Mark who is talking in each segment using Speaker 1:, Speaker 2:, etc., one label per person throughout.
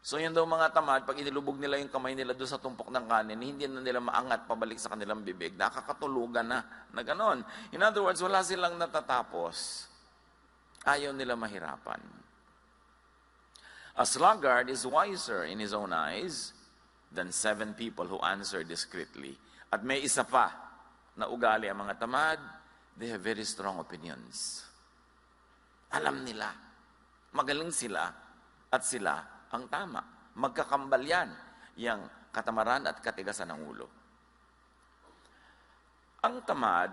Speaker 1: So yun daw mga tamad, pag inilubog nila yung kamay nila doon sa tumpok ng kanin, hindi na nila maangat pabalik sa kanilang bibig. Nakakatulugan na ganon. In other words, wala silang natatapos. Ayaw nila mahirapan. A sluggard is wiser in his own eyes than 7 people who answer discreetly. At may isa pa na ugali ang mga tamad, they have very strong opinions. Alam nila. Magaling sila at sila ang tama. Magkakambal yan, yung katamaran at katigasan ng ulo. Ang tamad,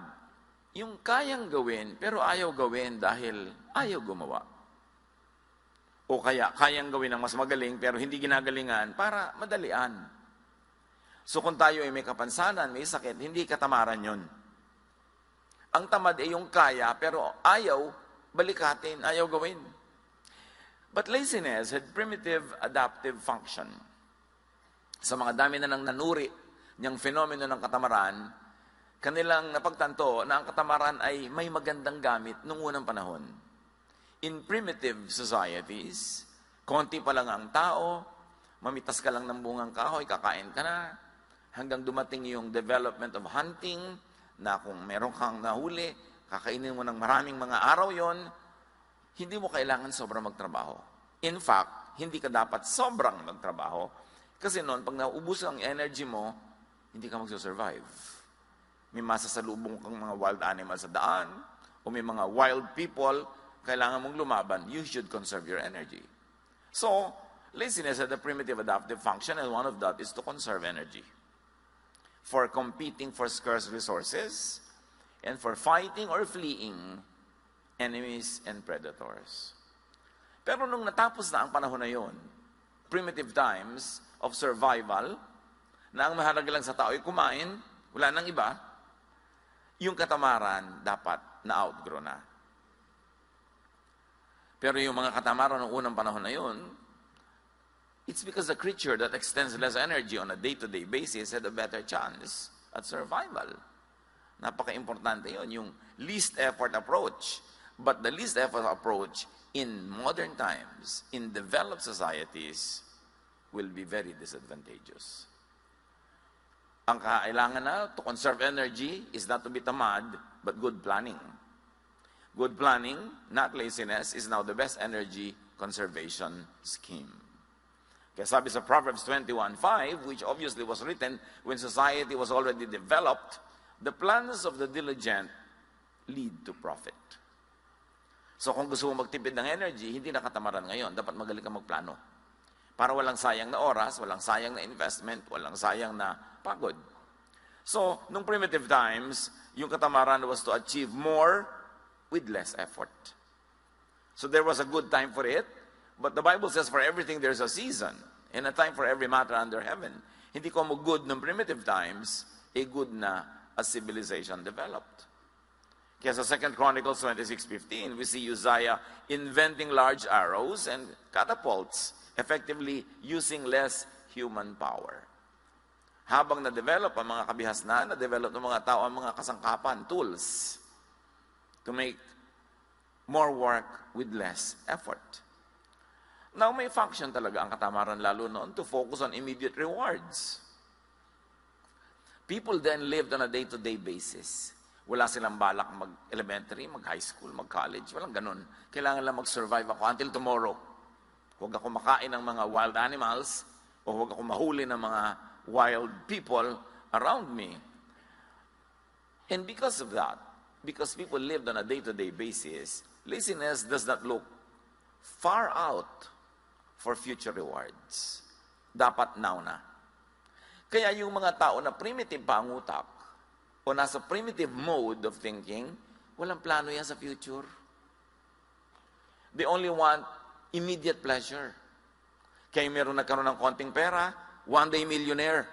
Speaker 1: yung kayang gawin, pero ayaw gawin dahil ayaw gumawa. O kaya, kayang gawin ng mas magaling, pero hindi ginagalingan para madalian. So kung tayo ay may kapansanan, may sakit, hindi katamaran yun. Ang tamad ay yung kaya, pero ayaw balikatin, ayaw gawin. But laziness had primitive adaptive function. Sa mga dami na nang nanuri niyang fenomeno ng katamaran, kanilang napagtanto na ang katamaran ay may magandang gamit noong unang panahon. In primitive societies, konti pa lang ang tao, mamitas ka lang ng bungang kahoy, kakain ka na, hanggang dumating yung development of hunting, na kung meron kang nahuli, kakainin mo ng maraming mga araw yon, hindi mo kailangan sobrang magtrabaho. In fact, hindi ka dapat sobrang magtrabaho kasi noon, pag naubos ang energy mo, hindi ka magsusurvive. May masasalubong kang mga wild animals sa daan o may mga wild people, kailangan mong lumaban. You should conserve your energy. So, laziness had a primitive adaptive function and one of that is to conserve energy. For competing for scarce resources and for fighting or fleeing enemies and predators. Pero nung natapos na ang panahon na yon, primitive times of survival, na ang mahalaga lang sa tao ay kumain, wala nang iba, yung katamaran dapat na-outgrow na. Pero yung mga katamaran ng unang panahon na yon, it's because the creature that extends less energy on a day-to-day basis had a better chance at survival. Napaka-importante yon, yung least effort approach. But the least effort approach in modern times, in developed societies, will be very disadvantageous. Ang kailangan na to conserve energy is not to be tamad, but good planning. Good planning, not laziness, is now the best energy conservation scheme. Kaya sabi sa Proverbs 21:5, which obviously was written when society was already developed, the plans of the diligent lead to profit. So kung gusto mo magtipid ng energy, hindi na katamaran ngayon. Dapat magaling kang magplano. Para walang sayang na oras, walang sayang na investment, walang sayang na pagod. So, nung primitive times, yung katamaran was to achieve more with less effort. So there was a good time for it, but the Bible says for everything there's a season and a time for every matter under heaven. Hindi ko mo good nung primitive times, good na as civilization developed. Kaya sa 2 Chronicles 26:15, we see Uzziah inventing large arrows and catapults, effectively using less human power. Habang na-develop ang mga kabihasnan, na-develop ng mga tao ang mga kasangkapan, tools, to make more work with less effort. Now, may function talaga ang katamaran lalo noon to focus on immediate rewards. People then lived on a day-to-day basis. Wala silang balak mag-elementary, mag-high school, mag-college. Walang ganun. Kailangan lang mag-survive ako until tomorrow. Huwag ako makain ng mga wild animals o huwag ako mahuli ng mga wild people around me. And because of that, because people lived on a day-to-day basis, laziness does not look far out for future rewards. Dapat now na. Kaya yung mga tao na primitive pa ang utak, o nasa primitive mode of thinking, walang plano yan sa future. They only want immediate pleasure. Kaya meron nagkaroon ng konting pera, one day millionaire,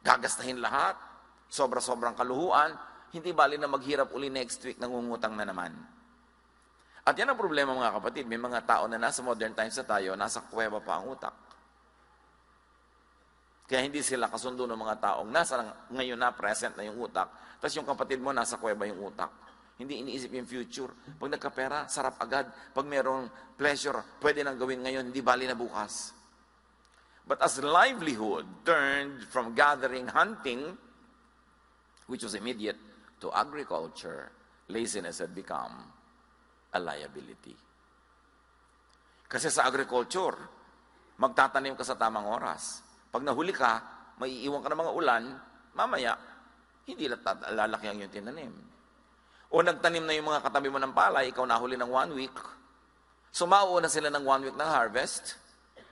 Speaker 1: gagastahin lahat, sobra-sobrang kaluhuan, hindi bali na maghirap uli next week, nangungutang na naman. At yan ang problema mga kapatid, may mga tao na nasa modern times na tayo, nasa kuweba pa ang utak. Kaya hindi sila kasundo ng mga taong nasa ngayon na present na yung utak, tapos yung kapatid mo nasa kuweba yung utak. Hindi iniisip yung future. Pag nagkapera, sarap agad. Pag mayroong pleasure, pwede nang gawin ngayon, hindi bali na bukas. But as livelihood turned from gathering, hunting, which was immediate, to agriculture, laziness had become a liability. Kasi sa agriculture, magtatanim ka sa tamang oras. Pag nahuli ka, maiiwan ka ng mga ulan, mamaya, hindi lalaki ang iyong tinanim. O nagtanim na yung mga katabi mo ng palay, ikaw nahuli ng 1 week. So mauuna sila ng 1 week ng harvest,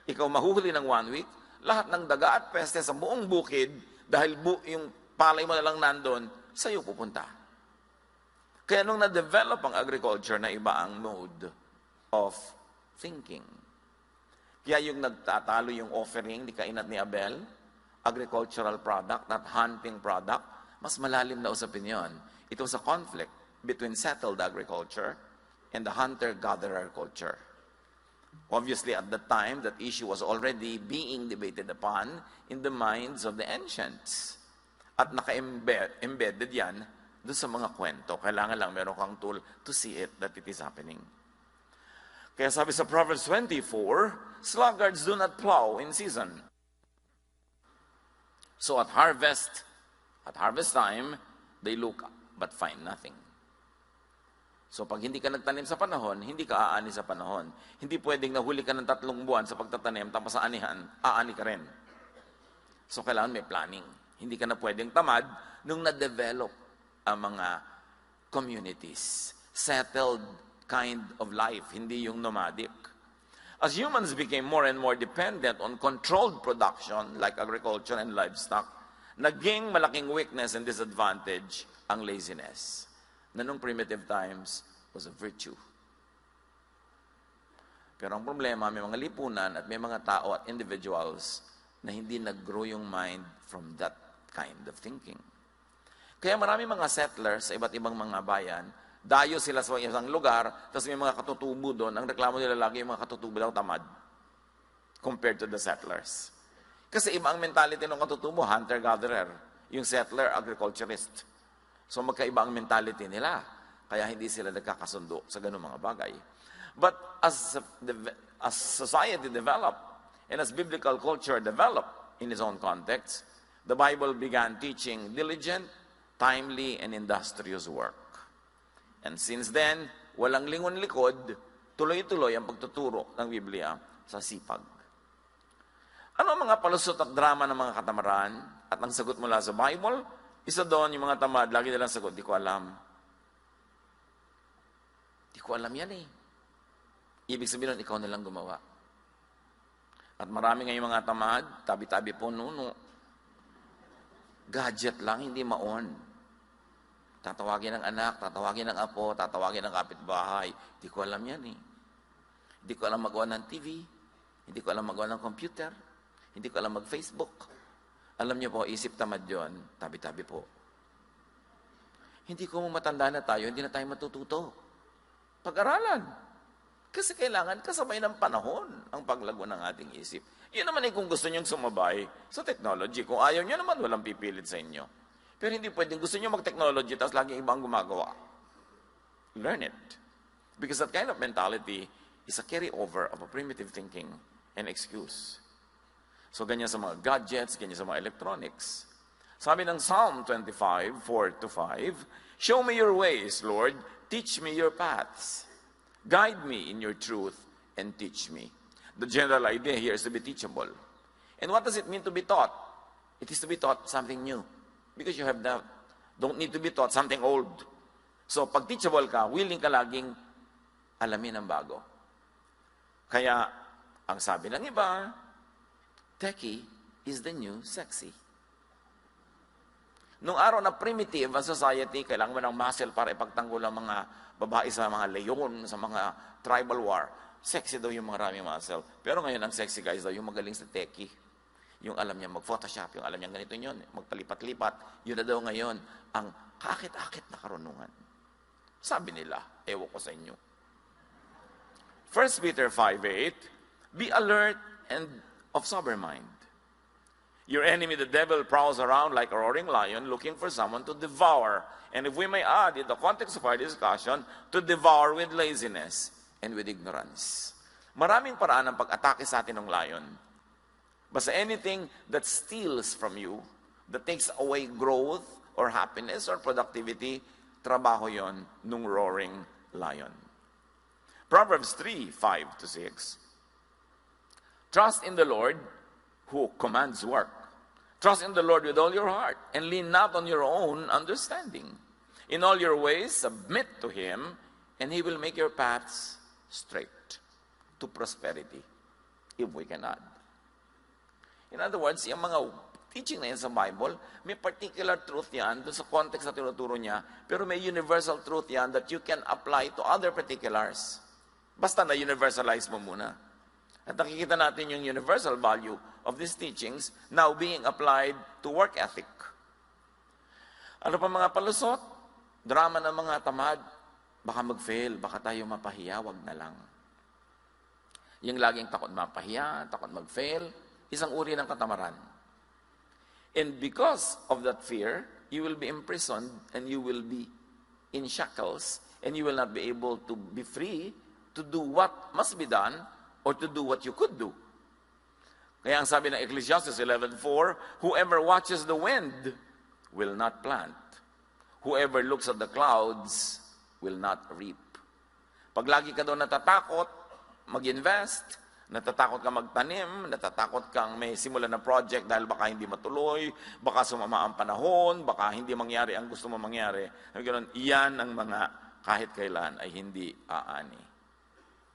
Speaker 1: ikaw mahuhuli ng 1 week, lahat ng daga at peste sa buong bukid, dahil yung palay mo na lang nandun, sa'yo pupunta. Kaya nung na-develop ang agriculture na iba ang mode of thinking. Kaya yung nagtatalo yung offering ni Cain at ni Abel, agricultural product, not hunting product, mas malalim na usapin yun. It was a conflict between settled agriculture and the hunter-gatherer culture. Obviously, at that time, that issue was already being debated upon in the minds of the ancients. At naka-embedded yan doon sa mga kwento. Kailangan lang meron kang tool to see it, that it is happening. Kaya sabi sa Proverbs 24, sluggards do not plow in season. So at harvest time, they look but find nothing. So pag hindi ka nagtanim sa panahon, hindi ka aani sa panahon. Hindi pwedeng nahuli ka ng 3 buwan sa pagtatanim, tapos sa anihan, aani ka rin. So kailangan may planning. Hindi ka na pwedeng tamad nung na-develop ang mga communities. Settled kind of life, hindi yung nomadic. As humans became more and more dependent on controlled production like agriculture and livestock, naging malaking weakness and disadvantage ang laziness, na nung primitive times was a virtue. Pero ang problema, may mga lipunan at may mga tao at individuals na hindi nag-grow yung mind from that kind of thinking. Kaya marami mga settlers sa iba't ibang mga bayan, dayo sila sa isang lugar, tapos may mga katutubo doon. Ang reklamo nila lagi, yung mga katutubo daw tamad compared to the settlers. Kasi iba ang mentality ng katutubo, hunter-gatherer. Yung settler, agriculturist. So magkaiba ang mentality nila. Kaya hindi sila nagkakasundo sa ganung mga bagay. But as society developed, and as biblical culture developed in its own context, the Bible began teaching diligent, timely, and industrious work. And since then, walang lingon-likod, tuloy-tuloy ang pagtuturo ng Biblia sa sipag. Ano ang mga palusot at drama ng mga katamaran? At ang sagot mula sa Bible, isa doon yung mga tamad, lagi nilang sagot, di ko alam. Di ko alam yan eh. Ibig sabihin nun, ikaw na lang gumawa. At marami ngayong mga tamad, tabi-tabi po nuno. Gadget lang, hindi ma-on. Tatawagin ng anak, tatawagin ng apo, tatawagin ng kapitbahay. Hindi ko alam yan eh. Hindi ko alam magawa ng TV. Hindi ko alam magawa ng computer. Hindi ko alam mag-Facebook. Alam niyo po, isip tamad yun, tabi-tabi po. Hindi ko matanda na tayo, hindi na tayo matututo. Pag-aralan. Kasi kailangan kasabay ng panahon ang paglago ng ating isip. Yun naman eh kung gusto niyong sumabay sa technology. Kung ayaw niyo naman, walang pipilit sa inyo. Pero hindi pwedeng gusto nyo mag-technology tapos laging ibang gumagawa. Learn it. Because that kind of mentality is a carryover of a primitive thinking and excuse. So ganyan sa mga gadgets, ganyan sa mga electronics. Sabi ng Psalm 25, 4-5, show me your ways, Lord. Teach me your paths. Guide me in your truth and teach me. The general idea here is to be teachable. And what does it mean to be taught? It is to be taught something new. Because you don't need to be taught something old. So, pag teachable ka, willing ka laging alamin ang bago. Kaya, ang sabi ng iba, techie is the new sexy. Nung araw na primitive ang society, kailangan mo ng muscle para ipagtanggol ang mga babae sa mga leyon, sa mga tribal war. Sexy daw yung maraming muscle. Pero ngayon, ang sexy guys daw yung magaling sa techie. Yung alam niya mag-Photoshop, yung alam niya ganito yun, magpalipat-lipat, yun na daw ngayon ang kakit-akit na karunungan. Sabi nila, ewan ko sa inyo. 1 Peter 5:8, be alert and of sober mind. Your enemy, the devil, prowls around like a roaring lion looking for someone to devour. And if we may add, in the context of our discussion, to devour with laziness and with ignorance. Maraming paraan ng pag-atake sa atin ng lion. Basta anything that steals from you, that takes away growth or happiness or productivity, trabaho yon nung roaring lion. Proverbs 3:5-6. Trust in the Lord who commands work. Trust in the Lord with all your heart and lean not on your own understanding. In all your ways, submit to Him, and He will make your paths straight to prosperity, if we can add. In other words, yung mga teaching na yan sa Bible, may particular truth yan doon sa context na tinuturo niya, pero may universal truth yan that you can apply to other particulars. Basta na-universalize mo muna. At nakikita natin yung universal value of these teachings now being applied to work ethic. Ano pa mga palusot? Drama ng mga tamad. Baka mag-fail, baka tayo mapahiya, wag na lang. Yung laging takot mapahiya, takot mag-fail, isang uri ng katamaran. And because of that fear, you will be imprisoned and you will be in shackles and you will not be able to be free to do what must be done or to do what you could do. Kaya ang sabi ng Ecclesiastes 11:4, whoever watches the wind will not plant. Whoever looks at the clouds will not reap. Pag lagi ka doon natatakot mag-invest, natatakot ka magtanim, natatakot kang may simulan na project dahil baka hindi matuloy, baka sumama ang panahon, baka hindi mangyari ang gusto mo mangyari. Iyan ang mga kahit kailan ay hindi aani.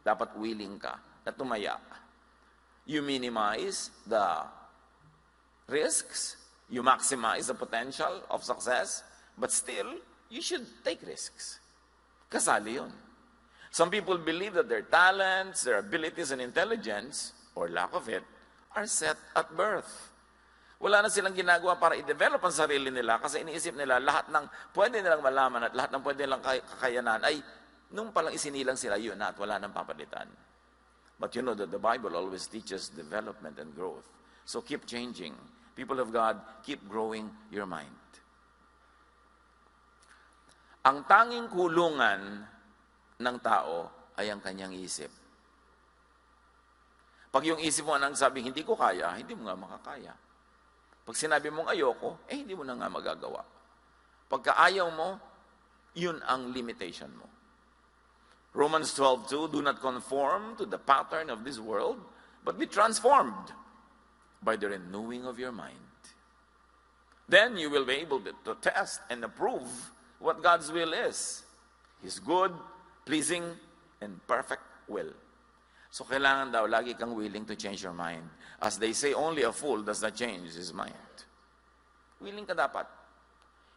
Speaker 1: Dapat willing ka na tumaya. You minimize the risks, you maximize the potential of success, but still, you should take risks. Kasali yun. Some people believe that their talents, their abilities and intelligence, or lack of it, are set at birth. Wala na silang ginagawa para i-develop ang sarili nila kasi iniisip nila lahat ng pwede nilang malaman at lahat ng pwede nilang kakayanan ay nung palang isinilang sila yun na at wala nang papalitan. But you know that the Bible always teaches development and growth. So keep changing. People of God, keep growing your mind. Ang tanging kulungan ng tao ay ang kanyang isip. Pag yung isip mo nang sabing, hindi ko kaya, hindi mo nga makakaya. Pag sinabi mong ayoko, hindi mo na nga magagawa. Pagka ayaw mo, yun ang limitation mo. Romans 12:2, do not conform to the pattern of this world, but be transformed by the renewing of your mind. Then you will be able to test and approve what God's will is. His good, pleasing, and perfect will. So kailangan daw, lagi kang willing to change your mind. As they say, only a fool does not change his mind. Willing ka dapat.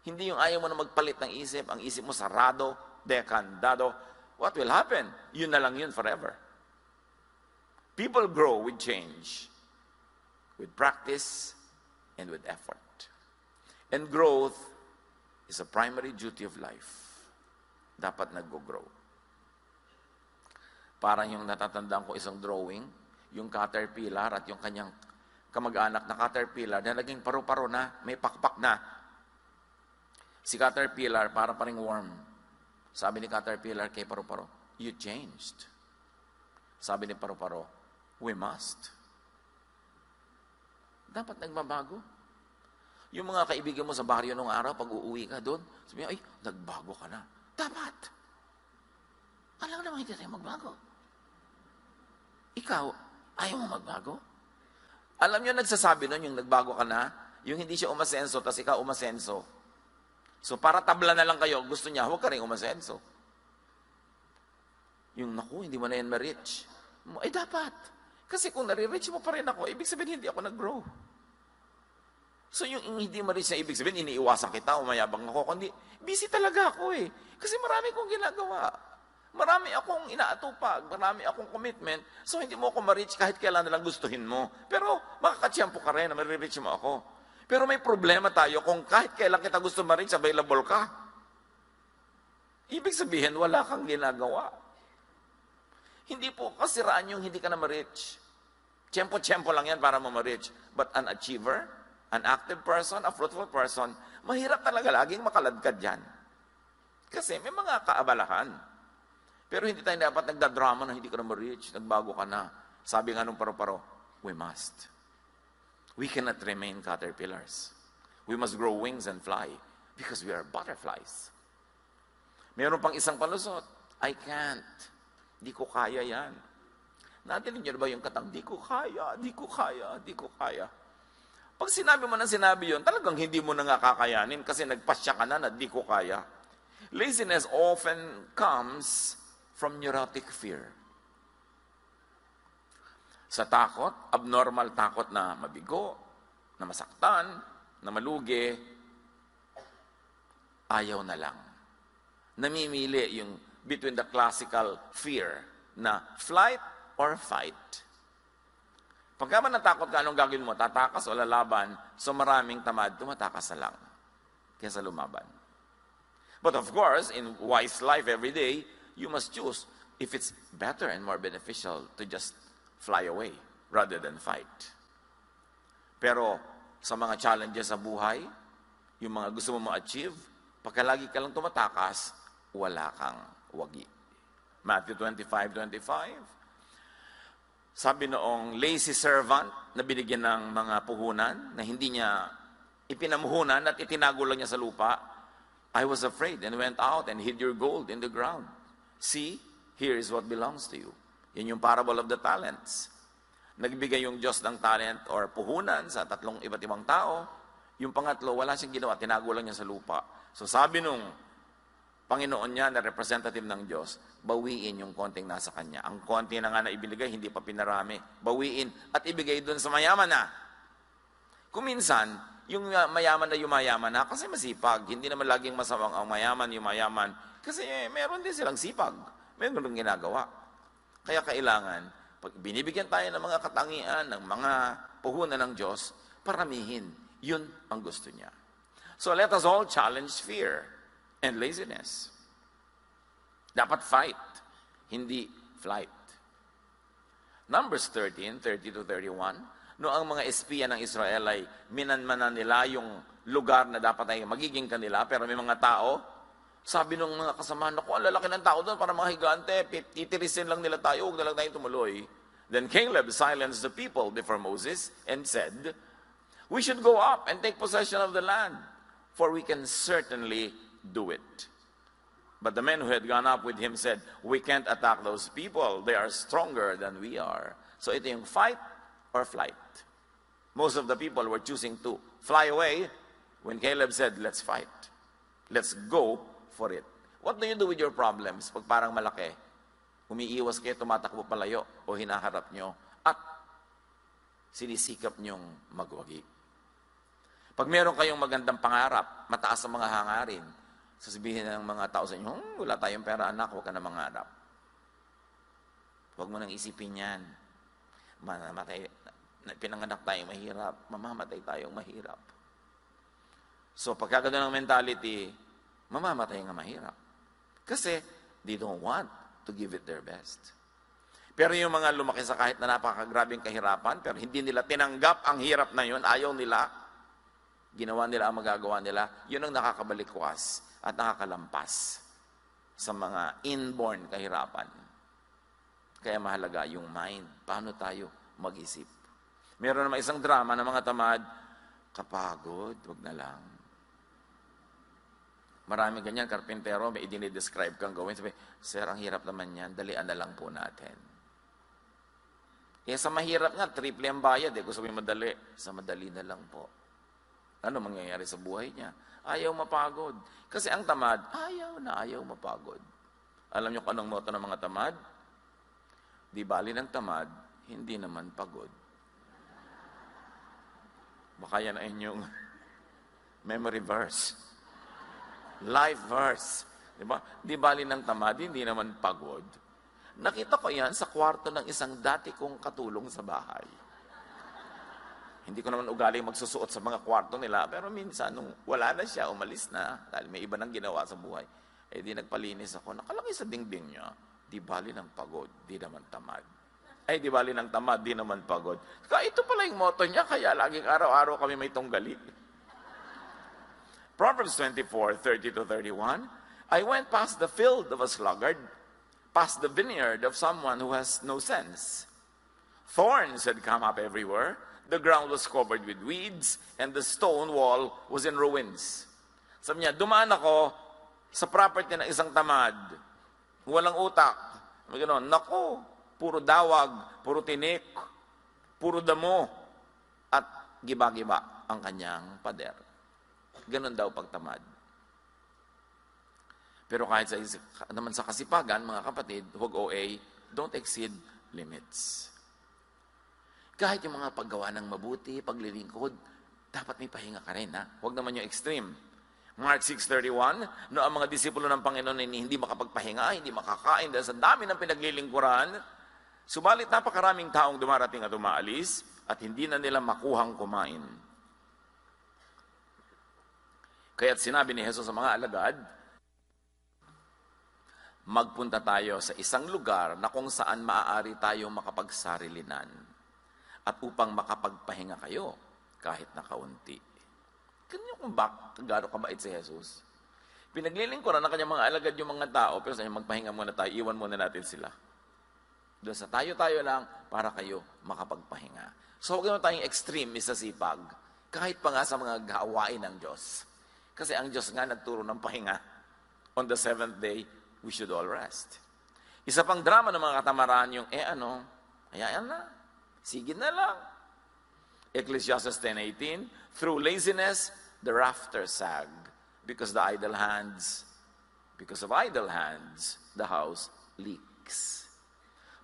Speaker 1: Hindi yung ayaw mo na magpalit ng isip, ang isip mo sarado, dekandado. What will happen? Yun na lang yun forever. People grow with change, with practice, and with effort. And growth is a primary duty of life. Dapat nag-grow. Parang yung natatandaan ko isang drawing, yung caterpillar at yung kanyang kamag-anak na caterpillar na naging paru-paro na, may pakpak na. Si caterpillar para paring worm. Sabi ni caterpillar kay paru-paro, you changed. Sabi ni paru-paro, we must. Dapat nagbabago. Yung mga kaibigan mo sa baryo nung araw, pag uuwi ka doon, sabi niya, ay, nagbago ka na. Dapat. Alam naman hindi tayo magbago. Ikaw, ayaw mo magbago? Alam niyo, nagsasabi nun, yung nagbago ka na, yung hindi siya umasenso, tas ikaw umasenso. So, para tabla na lang kayo, gusto niya, huwag ka rin umasenso. Yung, naku, hindi mo na yan ma-reach. Ay, dapat. Kasi kung nare-reach mo pa rin ako, ibig sabihin, hindi ako nag-grow. So, yung hindi ma-reach na ibig sabihin, iniiwasan kita, umayabang ako, kundi, busy talaga ako eh. Kasi marami kong ginagawa. Marami akong inaatupag, marami akong commitment, so hindi mo ako ma-reach kahit kailan na lang gustuhin mo. Pero makakatsyempo ka rin na ma-reach mo ako. Pero may problema tayo kung kahit kailan kita gusto ma-reach, available ka. Ibig sabihin, wala kang ginagawa. Hindi po kasiraan yung hindi ka na ma-reach. Tiyempo-tiyempo lang yan para mo ma-reach. But an achiever, an active person, a fruitful person, mahirap talaga laging makaladkad yan. Kasi may mga kaabalahan. Pero hindi tayo dapat nagdadrama na hindi ka na ma-reach, nagbago ka na. Sabi nga nung paro-paro, we must. We cannot remain caterpillars. We must grow wings and fly because we are butterflies. Meron pang isang palusot. I can't. Di ko kaya yan. Natinig niyo ba yung katang, di ko kaya, di ko kaya, di ko kaya. Pag sinabi mo ng sinabi yun, talagang hindi mo na nga kakayanin kasi nagpasya ka na di ko kaya. Laziness often comes from neurotic fear. Sa takot, abnormal takot na mabigo, na masaktan, na malugi, ayaw na lang. Namimili yung between the classical fear na flight or fight. Pagka man natakot ka, anong gagawin mo? Tatakas o lalaban? So maraming tamad, tumatakas na lang kaysa lumaban. But of course, in wise life every day, you must choose if it's better and more beneficial to just fly away rather than fight. Pero sa mga challenges sa buhay, yung mga gusto mo ma-achieve, pagka lagi ka lang tumatakas, wala kang wagi. Matthew 25:25. Sabi noong lazy servant na binigyan ng mga puhunan na hindi niya ipinamuhunan at itinago lang niya sa lupa, I was afraid and went out and hid your gold in the ground. See, here is what belongs to you. Yan yung parable of the talents. Nagbigay yung Diyos ng talent or puhunan sa tatlong iba't ibang tao. Yung pangatlo, wala siyang ginawa, tinago lang niya sa lupa. So sabi nung Panginoon niya na representative ng Diyos, bawiin yung konting nasa kanya. Ang konti na nga na ibinigay, hindi pa pinarami. Bawiin at ibigay dun sa mayaman na. Kung minsan, yung mayaman na yumayaman na, kasi masipag. Hindi naman laging masamang ang mayaman, yumayaman. Kasi meron din silang sipag. Meron din ginagawa. Kaya kailangan, pag binibigyan tayo ng mga katangian, ng mga puhunan ng Diyos, paramihin. Yun ang gusto niya. So let us all challenge fear and laziness. Dapat fight, hindi flight. Numbers 13:30-31, no ang mga espiya ng Israel ay minanmanan nila yung lugar na dapat ay magiging kanila, pero may mga tao, sabi ng mga kasama, naku, ang lalaki ng tao doon para mga higante, titirisin lang nila tayo, huwag na lang tayo tumuloy. Then Caleb silenced the people before Moses and said, we should go up and take possession of the land, for we can certainly do it. But the men who had gone up with him said, we can't attack those people. They are stronger than we are. So ito yung fight or flight. Most of the people were choosing to fly away when Caleb said, let's fight. Let's go for it. What do you do with your problems pag parang malaki? Umiiwas kayo, tumatakbo palayo o hinaharap nyo at sinisikap nyong magwagi. Pag meron kayong magandang pangarap, mataas ang mga hangarin, sasabihin ng mga tao sa inyo, wala tayong pera anak, huwag ka na mangarap. Huwag mo nang isipin yan. Pinanganak tayong mahirap, mamamatay tayong mahirap. So pagka gano'n ang mentality, mamamatay nga mahirap. Kasi they don't want to give it their best. Pero yung mga lumaki sa kahit na napakagrabing kahirapan, pero hindi nila tinanggap ang hirap na yun, ayaw nila, ginawa nila ang magagawa nila, yun ang nakakabalikwas at nakakalampas sa mga inborn kahirapan. Kaya mahalaga yung mind. Paano tayo mag-isip? Meron naman isang drama ng mga tamad, kapagod, wag na lang. Marami ganyan, karpintero, may idinidescribe kang gawin. Sabi, sir, ang hirap naman yan, dalian na lang po natin. Sa mahirap nga, triple ang bayad. Gusto mo madali, sa madali na lang po. Ano mangyayari sa buhay niya? Ayaw mapagod. Kasi ang tamad, ayaw mapagod. Alam niyo kung anong motto ng mga tamad? Di bali ng tamad, hindi naman pagod. Baka yan ang inyong memory verse. Life verse. Diba? Di bali ng tamad, hindi naman pagod. Nakita ko yan sa kwarto ng isang dati kong katulong sa bahay. Hindi ko naman ugali magsusuot sa mga kwarto nila, pero minsan, nung wala na siya, umalis na, dahil may iba nang ginawa sa buhay, di nagpalinis ako, nakalagay sa dingding niya, di bali ng pagod, di naman tamad. Di bali ng tamad, di naman pagod. Kaya ito pala yung motto niya, kaya laging araw-araw kami may tunggali. Proverbs 24:30-31, I went past the field of a sluggard, past the vineyard of someone who has no sense. Thorns had come up everywhere. The ground was covered with weeds, and the stone wall was in ruins. Sabi niya, dumaan ako sa property ng isang tamad. Walang utak. Gano'n, nako, puro dawag, puro tinik, puro damo, at giba-giba ang kanyang pader. Ganon daw pagtamad. Pero kahit naman sa kasipagan, mga kapatid, huwag OA, don't exceed limits. Kahit yung mga paggawa ng mabuti, paglilingkod, dapat may pahinga ka rin, ha? Huwag naman yung extreme. Mark 6:31, no ang mga disipulo ng Panginoon ay hindi makapagpahinga, hindi makakain dahil sa dami ng pinaglilingkuran, subalit napakaraming taong dumarating at umaalis at hindi na nila makuhang kumain. Kaya't sinabi ni Jesus sa mga alagad, magpunta tayo sa isang lugar na kung saan maaari tayong makapagsarilinan at upang makapagpahinga kayo kahit na kaunti. Ganyan kung gano'ng kabait si Jesus. Pinaglilingkuran ng kanyang mga alagad yung mga tao, pero sa magpahinga muna tayo, iwan muna natin sila. Doon sa tayo-tayo lang para kayo makapagpahinga. So huwag naman tayong extreme sa sipag, kahit pa nga sa mga gawain ng Diyos. Kasi ang Diyos nga nagturo ng pahinga. On the seventh day, we should all rest. Isa pang drama ng mga katamaran yung, hayaan na. Sige na lang. Ecclesiastes 10:18, through laziness, the rafters sag, because of idle hands, the house leaks.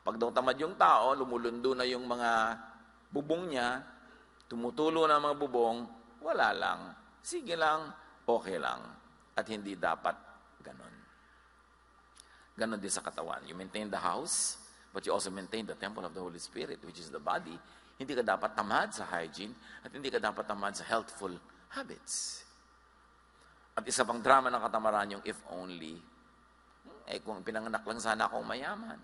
Speaker 1: Pag daw tamad yung tao, lumulundo na yung mga bubong niya, tumutulo na mga bubong, wala lang. Sige lang, okay lang. At hindi dapat ganon. Ganon din sa katawan. You maintain the house, but you also maintain the temple of the Holy Spirit, which is the body. Hindi ka dapat tamad sa hygiene at hindi ka dapat tamad sa healthful habits. At isa pang drama ng katamaran yung if only. Kung pinanganak lang sana akong mayaman.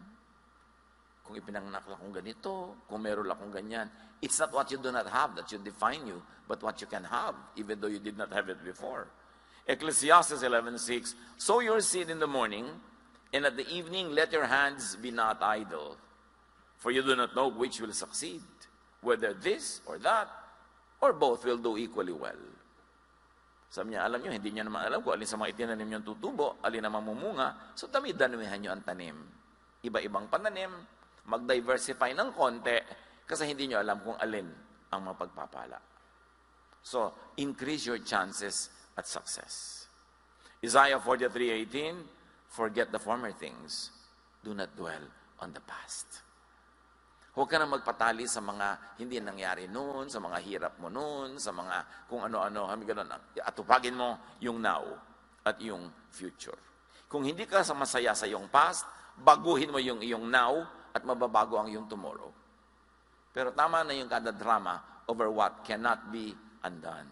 Speaker 1: Kung ipinanganak lang akong ganito, kung meron akong ganyan. It's not what you do not have that should define you, but what you can have, even though you did not have it before. Ecclesiastes 11:6, sow your seed in the morning, and at the evening, let your hands be not idle. For you do not know which will succeed, whether this or that, or both will do equally well. Sabi niya, alam niyo, hindi niya naman alam kung alin sa mga itinanim niyong tutubo, alin na mamumunga, so dami-damihan niyo ang tanim. Iba-ibang pananim, mag-diversify ng konti, kasi hindi niyo alam kung alin ang mapagpapala. So, increase your chances at success. Isaiah 43:18, forget the former things. Do not dwell on the past. Huwag ka na magpatali sa mga hindi nangyari noon, sa mga hirap mo noon, sa mga kung ano-ano, at tupagin mo yung now at yung future. Kung hindi ka masaya sa iyong past, baguhin mo yung iyong now at mababago ang iyong tomorrow. Pero tama na yung kada drama over what cannot be undone.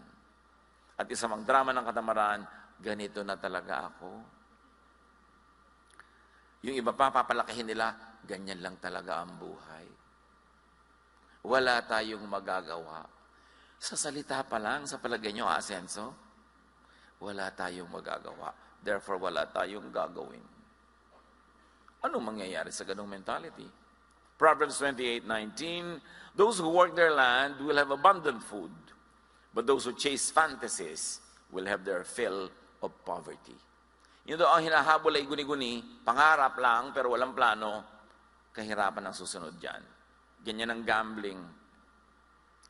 Speaker 1: At isa mang drama ng katamaran, ganito na talaga ako. Yung iba pa, papalakihin nila, ganyan lang talaga ang buhay. Wala tayong magagawa. Sa salita pa lang, sa palagay nyo, asenso, wala tayong magagawa. Therefore, wala tayong gagawin. Anong mangyayari sa ganung mentality? Proverbs 28:19, those who work their land will have abundant food, but those who chase fantasies will have their fill of poverty. Yun daw ang hinahabol ay guni-guni, pangarap lang pero walang plano, kahirapan ang susunod dyan. Ganyan ang gambling.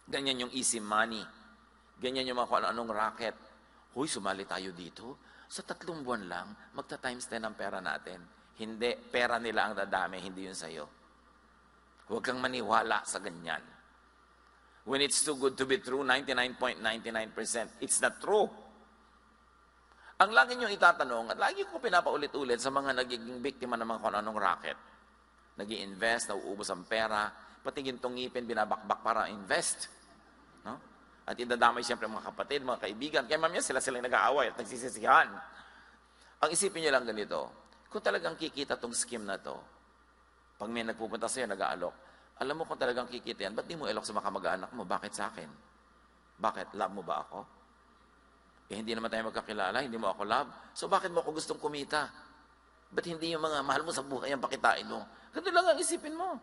Speaker 1: Ganyan yung easy money. Ganyan yung mga kung anong racket. Huy, sumali tayo dito. Sa 3 buwan lang, magta-times 10 ang pera natin. Hindi, pera nila ang dadami, hindi yun sa'yo. Huwag kang maniwala sa ganyan. When it's too good to be true, 99.99%, it's not true. Ang lagi nyo itatanong, at lagi ko pinapaulit-ulit sa mga nagiging biktima ng mga kung anong racket. Nag-i-invest, nauubos ang pera, pati gintong ngipin, binabakbak para invest. No? At idadamay siyempre mga kapatid, mga kaibigan. Kaya mamaya sila-sila nag-aaway at nagsisisihan. Ang isipin nyo lang ganito, kung talagang kikita tong scheme na to, pag may nagpupunta sa'yo, nag-aalok, alam mo kung talagang kikita yan, ba't di mo ilok sa mga kamag-anak mo? Bakit sa akin? Bakit? Love mo ba ako? Hindi naman tayo magkakilala, hindi mo ako love. So bakit mo ako gustong kumita? Ba't hindi yung mga mahal mo sa buhay ang pakitain mo? Ganito lang ang isipin mo.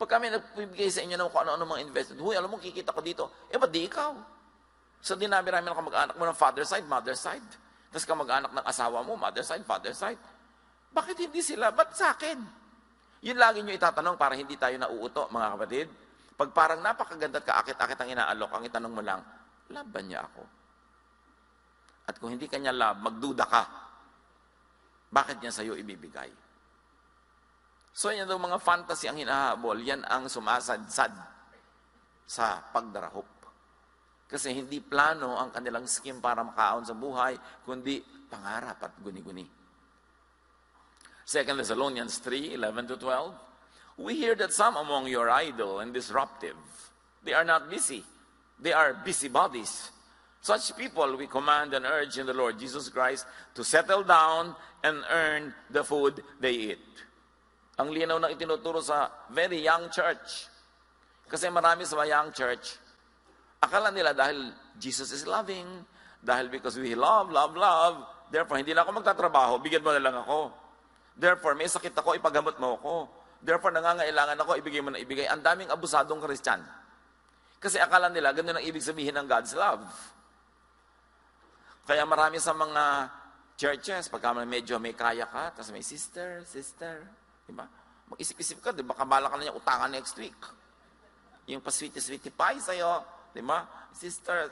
Speaker 1: Pag kami nagbibigay sa inyo ng kung ano-ano mga investment, huy, alam mo, kikita ko dito. Ba't di ikaw? So, dinami-rami ng kamag-anak mo ng father side, mother side. Tapos kamag-anak ng asawa mo, mother side, father side. Bakit hindi sila? Ba't sa akin? Yun lagi nyo itatanong para hindi tayo nauuto, mga kapatid. Pag parang napakaganda at kaakit-akit ang inaalok, ang itanong mo lang, love ba niya ako? At kung hindi kanya love, magduda ka. Bakit niya sa'yo ibibigay? So yan daw mga fantasy ang hinahabol, yan ang sumasadsad sa pagdarahop. Kasi hindi plano ang kanilang scheme para makaon sa buhay, kundi pangarap at guni-guni. 2 Thessalonians 3:11-12, we hear that some among you are idle and disruptive. They are not busy. They are busybodies. Such people we command and urge in the Lord Jesus Christ to settle down and earn the food they eat. Ang linaw na itinuturo sa very young church. Kasi marami sa young church, akala nila dahil Jesus is loving, dahil because we love, therefore hindi na ako magtatrabaho, bigyan mo na lang ako. Therefore, may sakit ako, ipagamot mo ako. Therefore, nangangailangan ako, ibigay mo na ibigay. Ang daming abusadong Christian. Kasi akala nila, ganun ang ibig sabihin ng God's love. Kaya marami sa mga churches, pagka medyo may kaya ka, tapos may sister, diba? Mag-isip-isip ka, diba? Kabala ka na niya utangan next week. Yung pa-sweetie-sweetie pie sa'yo, diba? Sister.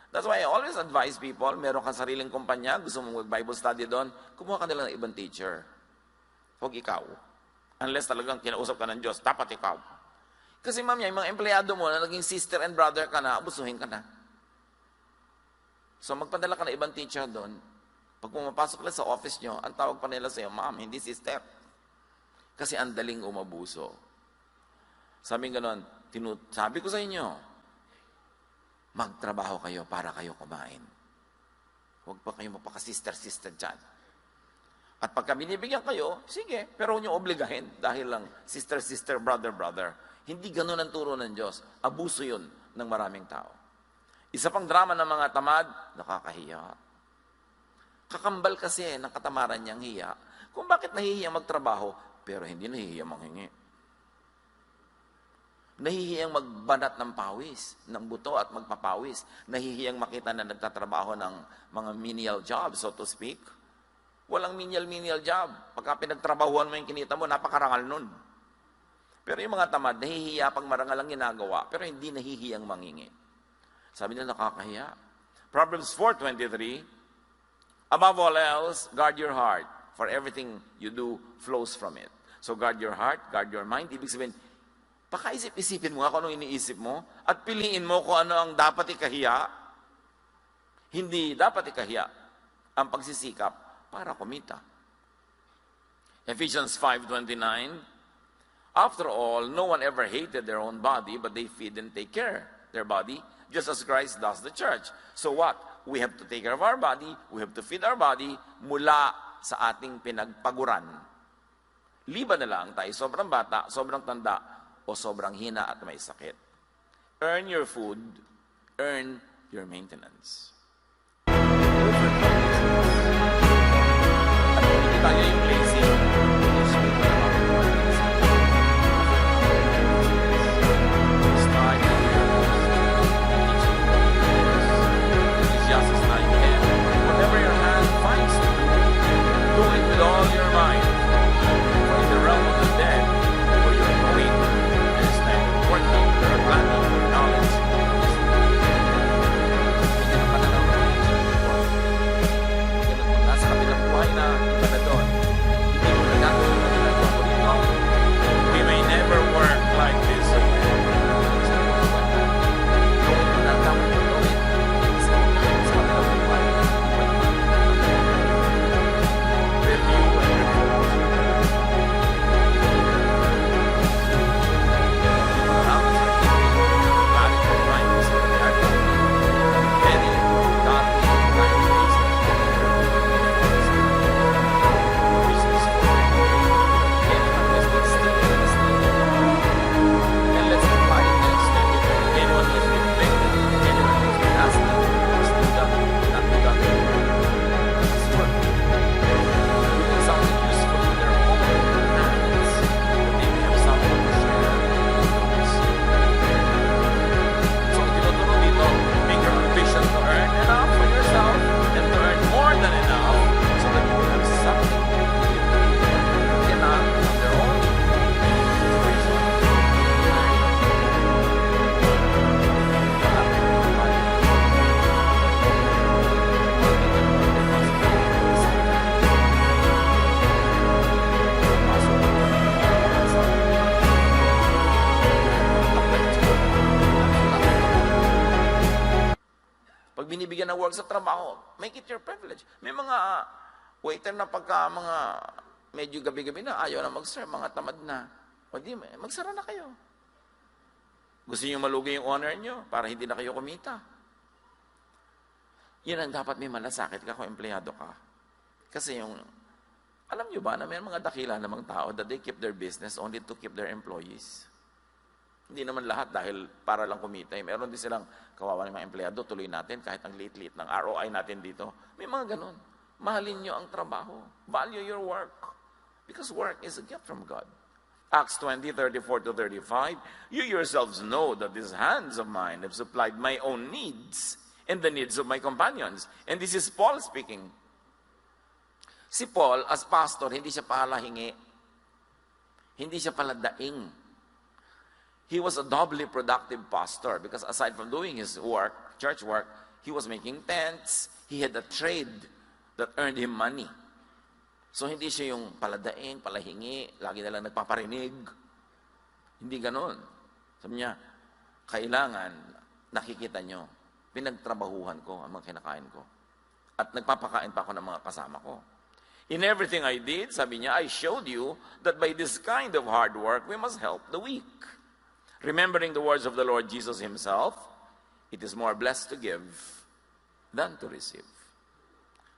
Speaker 1: That's why I always advise people, meron kang sariling kumpanya, gusto mong mag-Bible study doon, kumuha ka nila ng ibang teacher. Huwag ikaw. Unless talagang kinausap ka ng Diyos, dapat ikaw. Kasi ma'am, yung mga empleyado mo na naging sister and brother ka na, abusuhin ka na. So magpadala ka ng ibang teacher doon, pag pumapasok ka sa office nyo, ang tawag pa nila sa'yo, ma'am, hindi sister. Kasi ang daling umabuso. Sabi ko sa inyo, magtrabaho kayo para kayo kumain. Huwag pa kayo magpaka-sister dyan. At pagka binibigyan kayo, sige, pero huwag niyo obligahin dahil lang sister, brother. Hindi ganun ang turo ng Diyos. Abuso yun ng maraming tao. Isa pang drama ng mga tamad, nakakahiya. Kakambal kasi ng katamaran niyang hiya. Kung bakit nahihiya magtrabaho, pero hindi nahihiya manghingi. Nahihiyang magbanat ng pawis, ng buto at magpapawis. Nahihiyang makita na nagtatrabaho ng mga menial job, so to speak. Walang menial job. Pagka pinagtrabahuan mo yung kinita mo, napakarangal nun. Pero yung mga tamad, nahihiya pag marangal ang ginagawa, pero hindi nahihiyang mangingi. Sabi nila, nakakahiya. Proverbs 4:23, above all else, guard your heart, for everything you do flows from it. So guard your heart, guard your mind. Ibig sabihin, pakaisip-isipin mo nga kung anong iniisip mo at piliin mo kung ano ang dapat ikahiya. Hindi dapat ikahiya ang pagsisikap para kumita. Ephesians 5:29, after all, no one ever hated their own body, but they feed and take care their body, just as Christ does the church. So what? We have to take care of our body, we have to feed our body mula sa ating pinagpaguran. Liban na lang tayo sobrang bata, sobrang tanda, o sobrang hina at may sakit. Earn your food, earn your maintenance. At kung hindi tayo yung lazy, Ecclesiastes 9:10, whatever your hand finds to do it with all your might. For in the realm of the dead, where you are going, working, you're planning, your knowledge. Hindi naman na lang nasa kabilang buhay na iba na doon. Pag binibigyan ng work sa trabaho, make it your privilege. May mga waiter na pagka mga medyo gabi-gabi na, ayaw na mag-serve, mga tamad na. O di, magsara na kayo. Gusto niyo malugi yung honor niyo para hindi na kayo kumita. Yan ang dapat may malasakit ka kung empleyado ka. Kasi yung, alam niyo ba na may mga dakila namang tao that they keep their business only to keep their employees. Hindi naman lahat dahil para lang kumita. Meron din silang kawawa ng mga empleyado, tuloy natin kahit ang liit-liit ng ROI natin dito. May mga ganun. Mahalin niyo ang trabaho. Value your work. Because work is a gift from God. Acts 20:34-35, you yourselves know that these hands of mine have supplied my own needs and the needs of my companions. And this is Paul speaking. Si Paul, as pastor, hindi siya palahingi. Hindi siya paladaing. He was a doubly productive pastor because aside from doing his work, church work, he was making tents. He had a trade that earned him money. So, hindi siya yung paladaing, palahingi, lagi na lang nagpaparinig. Hindi ganon. Sabi niya, kailangan, nakikita nyo, pinagtrabahuhan ko ang mga kinakain ko. At nagpapakain pa ako ng mga kasama ko. In everything I did, sabi niya, I showed you that by this kind of hard work, we must help the weak. Remembering the words of the Lord Jesus himself, it is more blessed to give than to receive.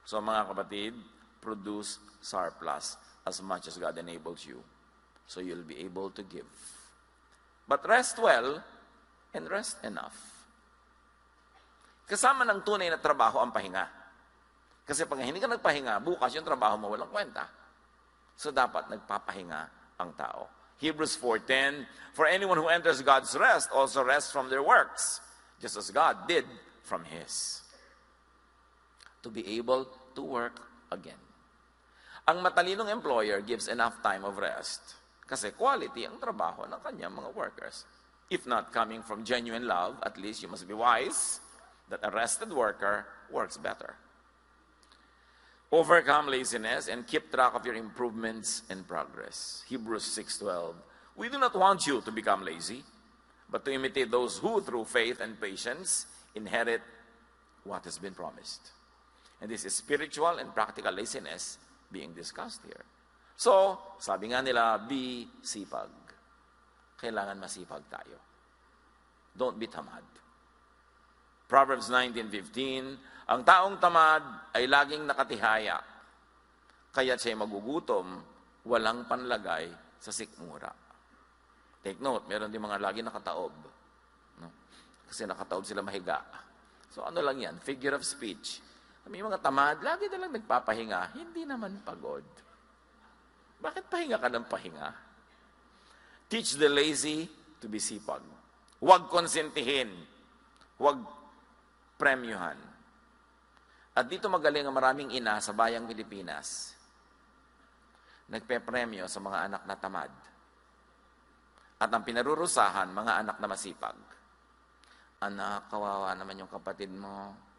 Speaker 1: So, mga kapatid, produce surplus as much as God enables you. So you'll be able to give. But rest well and rest enough. Kasama ng tunay na trabaho ang pahinga. Kasi pag hindi ka nagpahinga, bukas yung trabaho mo walang kwenta. So dapat nagpapahinga ang tao. Hebrews 4:10, for anyone who enters God's rest also rests from their works, just as God did from His. To be able to work again. Ang matalinong employer gives enough time of rest kasi quality ang trabaho ng kanyang mga workers. If not coming from genuine love, at least you must be wise that a rested worker works better. Overcome laziness and keep track of your improvements and progress. Hebrews 6:12. We do not want you to become lazy, but to imitate those who, through faith and patience, inherit what has been promised. And this is spiritual and practical laziness being discussed here. So, sabi nga nila, be sipag. Kailangan masipag tayo. Don't be tamad. Proverbs 19:15, ang taong tamad ay laging nakatihaya, kaya siya'y magugutom, walang panlagay sa sikmura. Take note, meron din mga lagi nakataob. No? Kasi nakataob sila mahiga. So ano lang yan? Figure of speech. May mga tamad, lagi na lang nagpapahinga, hindi naman pagod. Bakit pahinga ka ng pahinga? Teach the lazy to be sipag. Huwag konsentihin. Huwag premyuhan. At dito magaling ang maraming ina sa bayang Pilipinas. Nagpe-premyo sa mga anak na tamad. At ang pinarurusahan, mga anak na masipag. Anak, kawawa naman yung kapatid mo.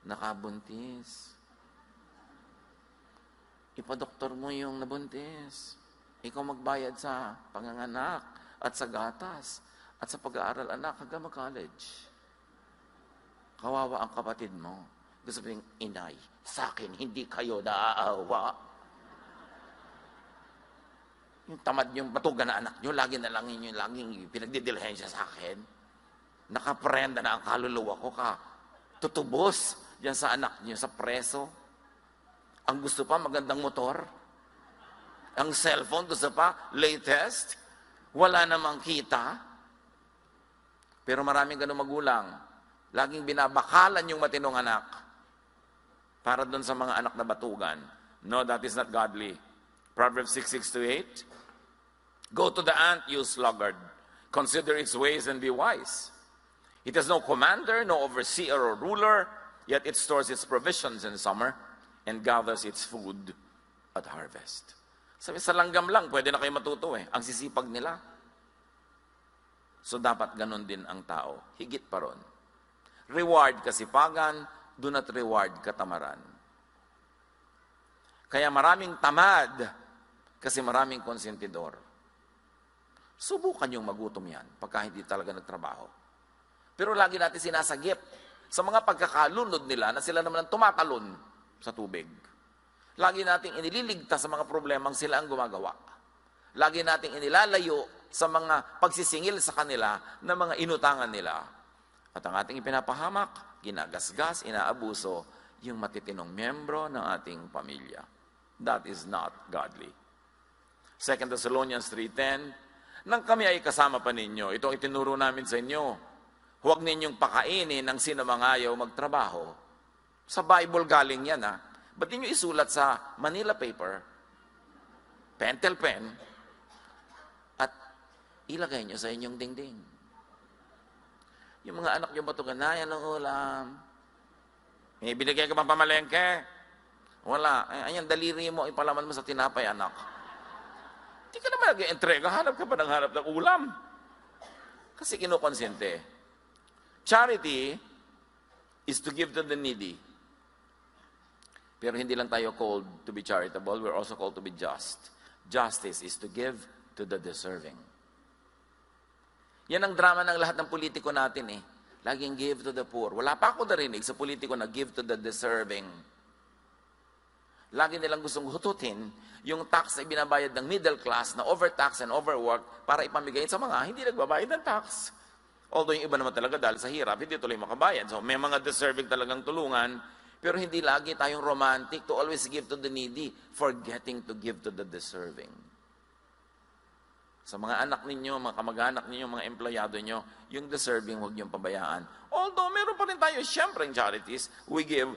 Speaker 1: Nakabuntis. Ipadoktor mo yung nabuntis. Ikaw magbayad sa panganganak at sa gatas at sa pag-aaral anak hanggang mag-college. Kawawa ang kapatid mo. Gusto sabihin, inay, sa akin hindi kayo naaawa. Yung tamad yung batugan na anak nyo, lagi na lang yun, laging pinagdidilhensya sa akin. Nakaprenda na ang kaluluwa ko ka. Tutubos diyan sa anak niyo, sa preso. Ang gusto pa, magandang motor. Ang cellphone, gusto pa, latest. Wala namang kita. Pero maraming ganun magulang. Laging binabakalan yung matinong anak. Para doon sa mga anak na batugan. No, that is not godly. Proverbs 6:6-8. Go to the ant, you sluggard. Consider its ways and be wise. It has no commander, no overseer or ruler, yet it stores its provisions in summer and gathers its food at harvest. Sabi, sa langgam lang, pwede na kayo matuto ang sisipag nila. So dapat ganun din ang tao. Higit pa ron. Reward kasipagan, do not reward katamaran. Kaya maraming tamad kasi maraming konsentidor. Subukan yung magutom yan pagka hindi talaga nagtrabaho. Pero lagi natin sinasagip sa mga pagkakalunod nila na sila naman ang tumatalon sa tubig. Lagi nating inililigtas sa mga problemang sila ang gumagawa. Lagi nating inilalayo sa mga pagsisingil sa kanila na mga inutangan nila. At ang ating ipinapahamak, ginagasgas, inaabuso, yung matitinong miyembro ng ating pamilya. That is not godly. 2 Thessalonians 3:10, nang kami ay kasama pa ninyo, ito ang itinuro namin sa inyo, huwag ninyong pakainin ng sino mang ayaw magtrabaho. Sa Bible galing yan, ha? Ba't ninyo isulat sa Manila paper, pentel pen, at ilagay nyo sa inyong dingding? Yung mga anak nyo ba ito, ganayan ng ulam? May binigay ka bang pamalengke? Wala. Ayan, daliri mo, ipalaman mo sa tinapay, anak. Hindi ka naman nag-entrega, hanap ka pa ng hanap ng ulam. Kasi kinukonsente. Charity is to give to the needy. Pero hindi lang tayo called to be charitable, we're also called to be just. Justice is to give to the deserving. Yan ang drama ng lahat ng politiko natin eh. Laging give to the poor. Wala pa ako narinig sa politiko na give to the deserving. Lagi nilang gustong hututin yung tax na binabayad ng middle class na overtax and overwork para ipamigay sa mga hindi nagbabayad ng tax. Although yung iba naman talaga dahil sa hirap, hindi tuloy makabayad. So may mga deserving talagang tulungan, pero hindi lagi tayong romantic to always give to the needy, forgetting to give to the deserving. Sa mga anak ninyo, mga kamag-anak ninyo, mga empleyado nyo, yung deserving huwag niyong pabayaan. Although meron pa rin tayo, siyempre, charities, we give